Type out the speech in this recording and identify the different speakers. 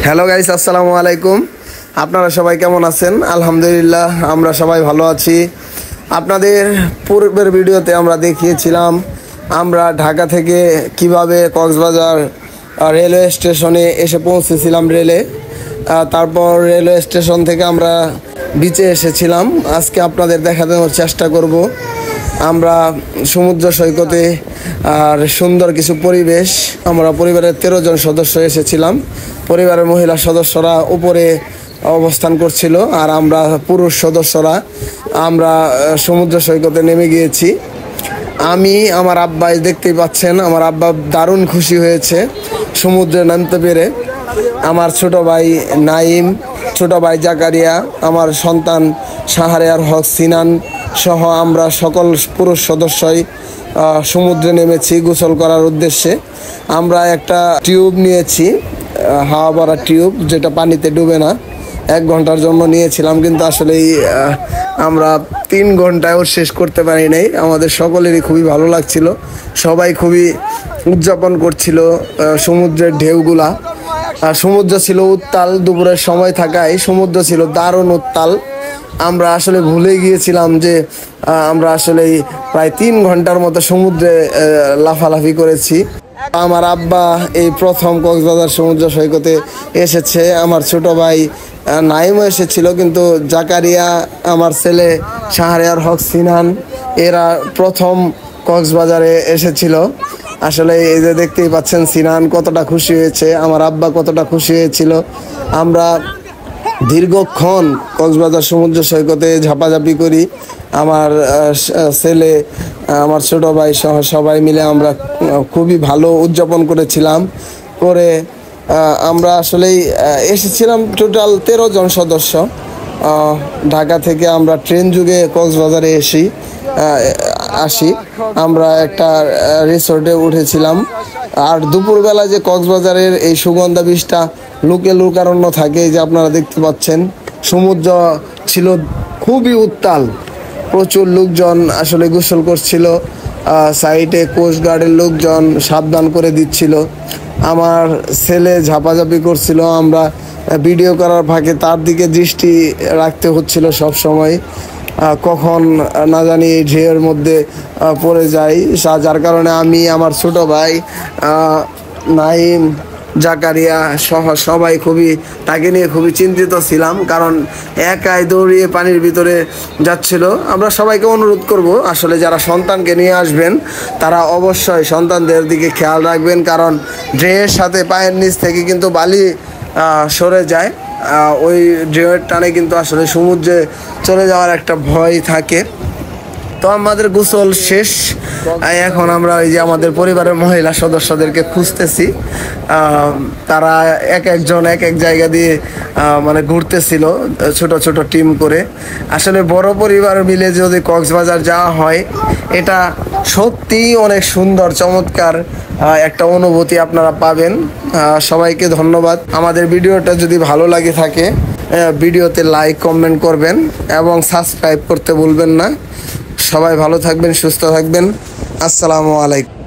Speaker 1: Hello guys, আসসালামু আলাইকুম। আপনারা সবাই কেমন আছেন? আলহামদুলিল্লাহ, আমরা সবাই ভালো আছি। আপনাদের পূর্বের ভিডিওতে আমরা দেখিয়েছিলাম আমরা ঢাকা থেকে কিভাবে কক্সবাজার রেলওয়ে স্টেশনে এসে পৌঁছেছিলাম রেলে। তারপর রেলওয়ে স্টেশন থেকে আমরা বিচে এসেছিলাম। আজকে আপনাদের দেখানোর চেষ্টা করব আমরা সমুদ্র সৈকতে আর সুন্দর কিছু পরিবেশ। আমরা পরিবারের 13 জন সদস্য এসেছিলাম। পরিবারের মহিলা সদস্যরা উপরে অবস্থান করছিল আর আমরা পুরুষ সদস্যরা আমরা সমুদ্র সৈকতে নেমে গিয়েছি। আমি আমার আব্বাই দেখতেই পাচ্ছেন, আমার আব্বা দারুণ খুশি হয়েছে সমুদ্রে নামতে পেরে। আমার ছোট ভাই নাইম, ছোট ভাই জাকারিয়া, আমার সন্তান শাহরিয়ার হক সিনান সহ আমরা সকল পুরুষ সদস্যই সমুদ্রে নেমেছি গোসল করার উদ্দেশ্যে। আমরা একটা টিউব নিয়েছি, হাওয়া ভরা টিউব, যেটা পানিতে ডুবে না। 1 ঘন্টার জন্য নিয়েছিলাম, কিন্তু আসলে আমরা 3 ঘন্টায়ও শেষ করতে পারি নাই। আমাদের সকলেরই খুবই ভালো লাগছিল, সবাই খুবই উদযাপন করছিল সমুদ্রের ঢেউগুলা। সমুদ্র ছিল উত্তাল, দুপুরের সময় থাকায় সমুদ্র ছিল দারুণ উত্তাল। আমরা আসলে ভুলে গিয়েছিলাম যে আমরা আসলে প্রায় 3 ঘন্টার মতো সমুদ্রে লাফালাফি করেছি। আমার আব্বা এই প্রথম কক্সবাজার সমুদ্র সৈকতে এসেছে। আমার ছোট ভাই নাইমও এসেছিল, কিন্তু জাকারিয়া, আমার ছেলে শাহরিয়ার হক সিনান, এরা প্রথম কক্সবাজারে এসেছিল। আসলে এই যে দেখতেই পাচ্ছেন সিনান কতটা খুশি হয়েছে, আমার আব্বা কতটা খুশি হয়েছিল। আমরা দীর্ঘক্ষণ কক্সবাজার সমুদ্র সৈকতে ঝাপাঝাপি করি। আমার ছেলে, আমার ছোট ভাই সহ সবাই মিলে আমরা খুবই ভালো উদযাপন করেছিলাম। করে আমরা আসলেই এসেছিলাম টোটাল 13 জন সদস্য। ঢাকা থেকে আমরা ট্রেন যুগে কক্সবাজারে আসি। আমরা একটা রিসোর্টে উঠেছিলাম। আর দুপুরবেলা যে কক্সবাজারের এই সুগন্ধা বীজটা লোকে লোকারণ্য থাকে, যে আপনারা দেখতে পাচ্ছেন সমুদ্র ছিল খুবই উত্তাল, প্রচুর লোকজন আসলে গোসল করছিল। সাইডে কোস্টগার্ডের লোকজন সাবধান করে দিচ্ছিল। আমার ছেলে ঝাপাঝাপি করছিল, আমরা ভিডিও করার ফাঁকে তার দিকে দৃষ্টি রাখতে হচ্ছিল সব সময়, কখন না জানি এই ঢেউয়ের মধ্যে পড়ে যাই। যার কারণে আমি, আমার ছোট ভাই নাইম, জাকারিয়া সহ সবাই তাকে নিয়ে খুবই চিন্তিত ছিলাম, কারণ একাই দৌড়িয়ে পানির ভিতরে যাচ্ছিল। আমরা সবাইকে অনুরোধ করব, আসলে যারা সন্তানকে নিয়ে আসবেন তারা অবশ্যই সন্তানদের দিকে খেয়াল রাখবেন, কারণ ঢেউয়ের সাথে পায়ের নিচ থেকে কিন্তু বালি সরে যায়। ওই ঢেউয়ের টানে কিন্তু আসলে সমুদ্রে চলে যাওয়ার একটা ভয় থাকে। তো আমাদের গোসল শেষ। এখন আমরা ওই যে আমাদের পরিবারের মহিলা সদস্যদেরকে খুঁজতেছি। তারা এক একজন এক এক জায়গা দিয়ে মানে ঘুরতেছিল ছোট ছোট টিম করে। আসলে বড় পরিবার মিলে যদি কক্সবাজার যাওয়া হয়, এটা সত্যিই অনেক সুন্দর চমৎকার একটা অনুভূতি আপনারা পাবেন। সবাইকে ধন্যবাদ। আমাদের ভিডিওটা যদি ভালো লাগে থাকে, ভিডিওতে লাইক কমেন্ট করবেন এবং সাবস্ক্রাইব করতে ভুলবেন না। সবাই ভালো থাকবেন, সুস্থ থাকবেন। আসসালামু আলাইকুম।